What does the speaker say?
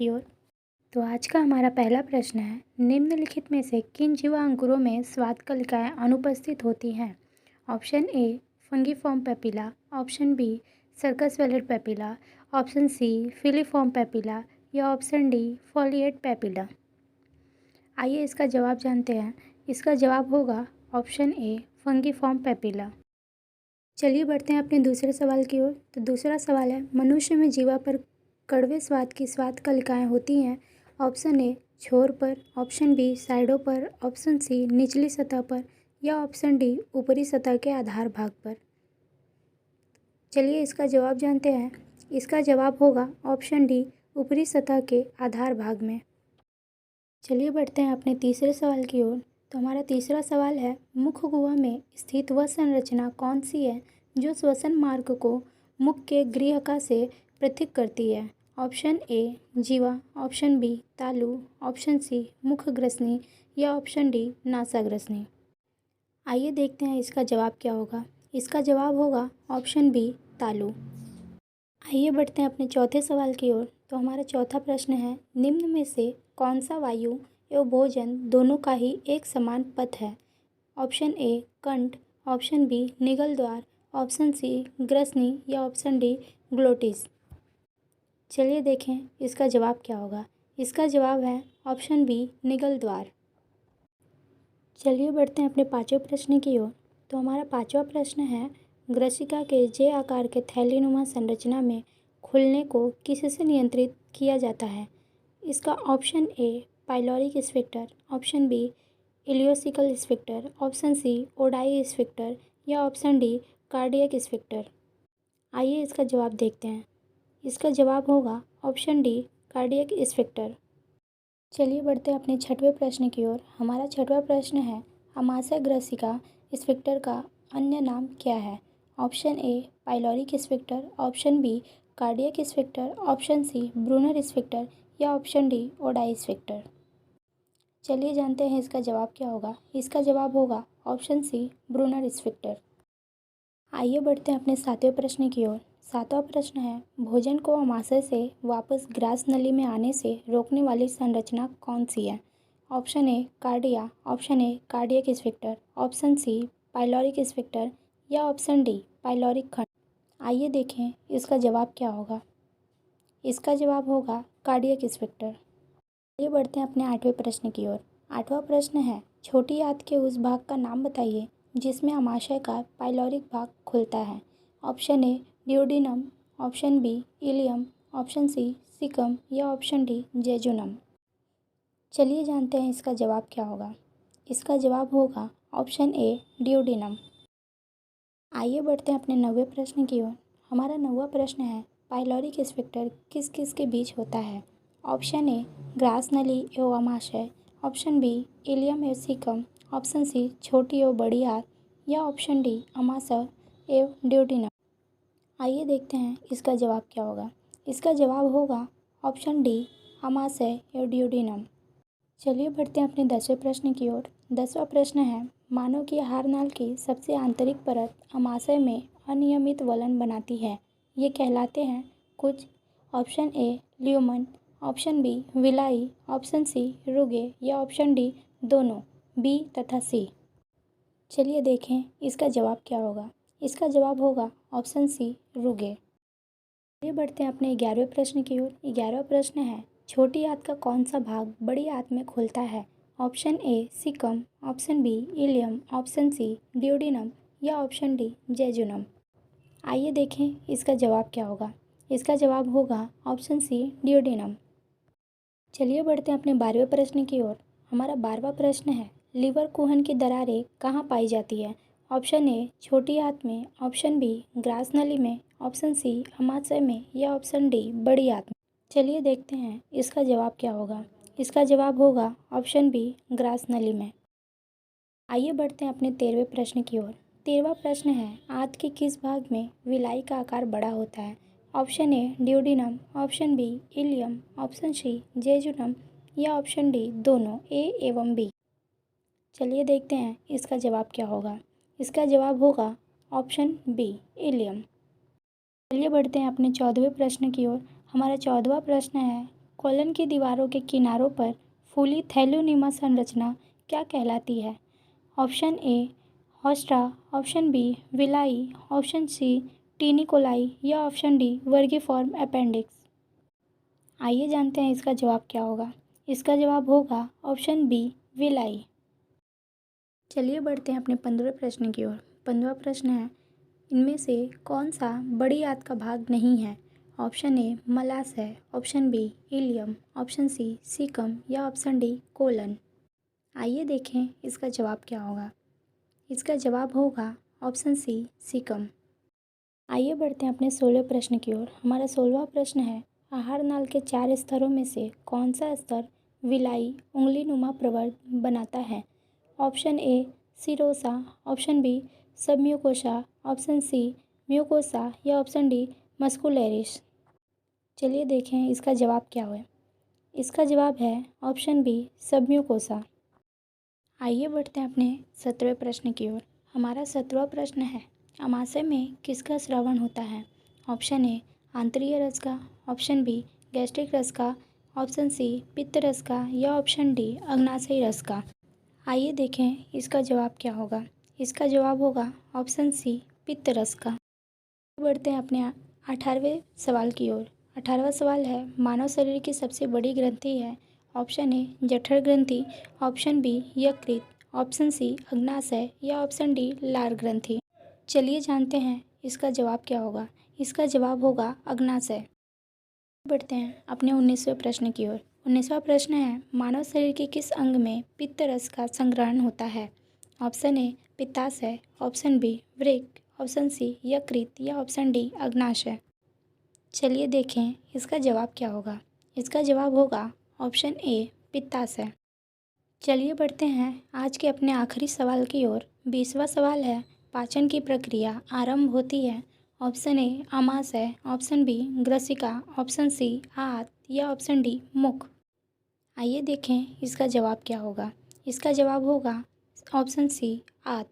की ओर। तो आज का हमारा पहला प्रश्न है, निम्नलिखित में से किन जीवा अंकुरों में स्वाद कलिकाएं अनुपस्थित होती हैं? Option A fungiform papilla, option B circumvallate papilla, option C filiform papilla या ऑप्शन डी फॉलिएट पेपिला। आइए इसका जवाब जानते हैं। इसका जवाब होगा ऑप्शन ए फंगीफॉर्म पेपिला। चलिए बढ़ते हैं अपने दूसरे सवाल की ओर। तो दूसरा सवाल है, मनुष्य में जीवा पर कड़वे स्वाद की स्वाद कलिकाएं होती हैं। ऑप्शन ए छोर पर, ऑप्शन बी साइडों पर, ऑप्शन सी निचली सतह पर या ऑप्शन डी ऊपरी सतह के आधार भाग पर। चलिए इसका जवाब जानते हैं। इसका जवाब होगा ऑप्शन डी ऊपरी सतह के आधार भाग में। चलिए बढ़ते हैं अपने तीसरे सवाल की ओर। तो हमारा तीसरा सवाल है, मुख गुहा में स्थित वह संरचना कौन सी है जो श्वसन मार्ग को मुख के गृहिका से पृथक करती है? ऑप्शन ए जीवा, ऑप्शन बी तालु, ऑप्शन सी मुख ग्रसनी या ऑप्शन डी नासाग्रसनी। आइए देखते हैं इसका जवाब क्या होगा। इसका जवाब होगा ऑप्शन बी तालु। आइए बढ़ते हैं अपने चौथे सवाल की ओर। तो हमारा चौथा प्रश्न है, निम्न में से कौन सा वायु एवं भोजन दोनों का ही एक समान पथ है? ऑप्शन ए कंठ, ऑप्शन बी निगल द्वार, ऑप्शन सी ग्रसनी या ऑप्शन डी ग्लोटिस। चलिए देखें इसका जवाब क्या होगा। इसका जवाब है ऑप्शन बी निगल द्वार। चलिए बढ़ते हैं अपने पांचवें प्रश्न की ओर। तो हमारा पांचवा प्रश्न है, ग्रसिका के जे आकार के थैलीनुमा संरचना में खुलने को किससे नियंत्रित किया जाता है? इसका option A pyloric sphincter, option B ileocaecal sphincter, option C Oddi sphincter या ऑप्शन डी कार्डियक स्फिंक्टर। आइए इसका जवाब देखते हैं। इसका जवाब होगा ऑप्शन डी कार्डियक स्फिंक्टर। चलिए बढ़ते हैं अपने छठवें प्रश्न की ओर। हमारा छठवां प्रश्न है, अमाशय ग्रसिका स्फिंक्टर का अन्य नाम क्या है? Option A pyloric sphincter, option B cardiac sphincter, option C Brunner sphincter या ऑप्शन डी ओडाई स्फिंक्टर। चलिए जानते हैं इसका जवाब क्या होगा। इसका जवाब होगा ऑप्शन सी ब्रूनर स्फिंक्टर। आइए बढ़ते हैं अपने सातवें प्रश्न की ओर। सातवां प्रश्न है, भोजन को अमाशय से वापस ग्रास नली में आने से रोकने वाली संरचना कौन सी है? Option A cardia, option A cardiac sphincter, option C pyloric sphincter या ऑप्शन डी पाइलोरिक खंड। आइए देखें इसका जवाब क्या होगा। इसका जवाब होगा कार्डियक स्फिंक्टर। आइए बढ़ते हैं अपने आठवें प्रश्न की ओर। आठवां प्रश्न है, छोटी आंत के उस भाग का नाम बताइए जिसमें अमाशय का पाइलोरिक भाग खुलता है। Option A duodenum, option B ileum, option C caecum या ऑप्शन डी जेजुनम। चलिए जानते हैं इसका जवाब क्या होगा। इसका जवाब होगा ऑप्शन ए ड्यूोडेनम। आइए बढ़ते हैं अपने नौवें प्रश्न की ओर। हमारा नौवां प्रश्न है, पाइलोरिक स्फिंक्टर किस किस के बीच होता है? ऑप्शन ए ग्रास नली एवं अमाशय, ऑप्शन बी इलियम एवं सीकम, ऑप्शन सी छोटी एवं बड़ी आंत या ऑप्शन डी अमाशय एवं ड्यूोडेनम। आइए देखते हैं इसका जवाब क्या होगा। इसका जवाब होगा ऑप्शन डी अमाशय एवं ड्यूोडेनम। चलिए बढ़ते हैं अपने 10वें प्रश्न की ओर। 10वां प्रश्न है, मानव की आहार नाल की सबसे आंतरिक परत अमाशय में अनियमित वलन बनाती है। ये कहलाते हैं कुछ। Option A lumen, option B villi, option C rugae या ऑप्शन डी दोनों, बी तथा सी। चलिए देखें इसका जवाब क्या होगा। इसका जवाब होगा ऑप्शन सी रुगे। आगे बढ़ते हैं अपने 11वें प्रश्न की ओर। 11वां प्रश्न है, छोटी आंत का कौन सा भाग बड़ी आंत में खुलता है? Option A caecum, option B ileum, option C duodenum या ऑप्शन डी जेजुनम। आइए देखें इसका जवाब क्या होगा। इसका जवाब होगा ऑप्शन सी ड्यूोडेनम। चलिए बढ़ते हैं अपने 12वें प्रश्न की ओर। हमारा 12वां प्रश्न है, लीवर कुहन की दरारें कहाँ पाई जाती है? ऑप्शन ए छोटी आंत में, ऑप्शन बी ग्रास नली में, ऑप्शन सी अमाशय में या ऑप्शन डी बड़ी आंत में। चलिए देखते हैं इसका जवाब क्या होगा। इसका जवाब होगा ऑप्शन बी ग्रास नली में। आइए बढ़ते हैं अपने 13वें प्रश्न की ओर। 13वां प्रश्न है, आंत के किस भाग में विलाई का आकार बड़ा होता है? Option A duodenum, option B ileum, option C jejunum या ऑप्शन डी दोनों, ए एवं बी। चलिए देखते हैं इसका जवाब क्या होगा। इसका जवाब होगा ऑप्शन बी इलियम। चलिए बढ़ते हैं अपने 14वें प्रश्न की ओर। हमारा 14वां प्रश्न है, कोलन की दीवारों के किनारों पर फूली थैलोनुमा संरचना क्या कहलाती है? Option A haustra, option B villi, option C teniae coli या ऑप्शन डी वर्गीफॉर्म अपेंडिक्स। आइए जानते हैं इसका जवाब क्या होगा। इसका जवाब होगा ऑप्शन बी विलाई। चलिए बढ़ते हैं अपने 15वें प्रश्न की ओर। 15वां प्रश्न है, इनमें से कौन सा बड़ी आंत का भाग नहीं है? ऑप्शन ए मलास है, option B ileum, option C caecum या ऑप्शन डी कोलन। आइए देखें इसका जवाब क्या होगा। इसका जवाब होगा ऑप्शन सी सीकम। आइए बढ़ते हैं अपने 16वें प्रश्न की ओर। हमारा 16वां प्रश्न है, आहार नाल के 4 स्तरों में से कौन सा स्तर विलाई उंगलीनुमा प्रवर्त बनाता है? Option A serosa, option B submucosa, option C mucosa या ऑप्शन डी मस्कुलरिस। चलिए देखें इसका जवाब क्या है। इसका जवाब है ऑप्शन बी सबम्यूकोसा। आइए बढ़ते हैं अपने 17वें प्रश्न की ओर। हमारा 17वां प्रश्न है, अमाशय में किसका श्रवण होता है? ऑप्शन ए आंतरीय रस का, ऑप्शन बी गैस्ट्रिक रस का, ऑप्शन सी पित्त रस का या ऑप्शन डी अग्नाशयी रस का। आइए देखें इसका जवाब क्या होगा। इसका जवाब होगा ऑप्शन सी पित्त रस का। बढ़ते हैं अपने 18वें सवाल की ओर। 18वां सवाल है, मानव शरीर की सबसे बड़ी ग्रंथि है? ऑप्शन ए जठर ग्रंथि, ऑप्शन बी यकृत, ऑप्शन सी अग्नाशय या ऑप्शन डी लार ग्रंथि। चलिए जानते हैं इसका जवाब क्या होगा। इसका जवाब होगा अग्नाशय। बढ़ते हैं अपने 19वें प्रश्न की ओर। 19वां प्रश्न है, मानव शरीर के किस अंग में पित्त रस का संग्रहण होता है? ऑप्शन ए पित्ताशय, ऑप्शन बी वृक्क, ऑप्शन सी यकृत या ऑप्शन डी अग्नाशय। चलिए देखें इसका जवाब क्या होगा। इसका जवाब होगा ऑप्शन ए पित्ताशय। चलिए बढ़ते हैं आज के अपने आखिरी सवाल की ओर। 20वां सवाल है, पाचन की प्रक्रिया आरंभ होती है? ऑप्शन ए आमाशय, ऑप्शन बी ग्रसिका, ऑप्शन सी आंत या ऑप्शन डी मुख। आइए देखें इसका जवाब क्या होगा। इसका जवाब होगा ऑप्शन सी आंत।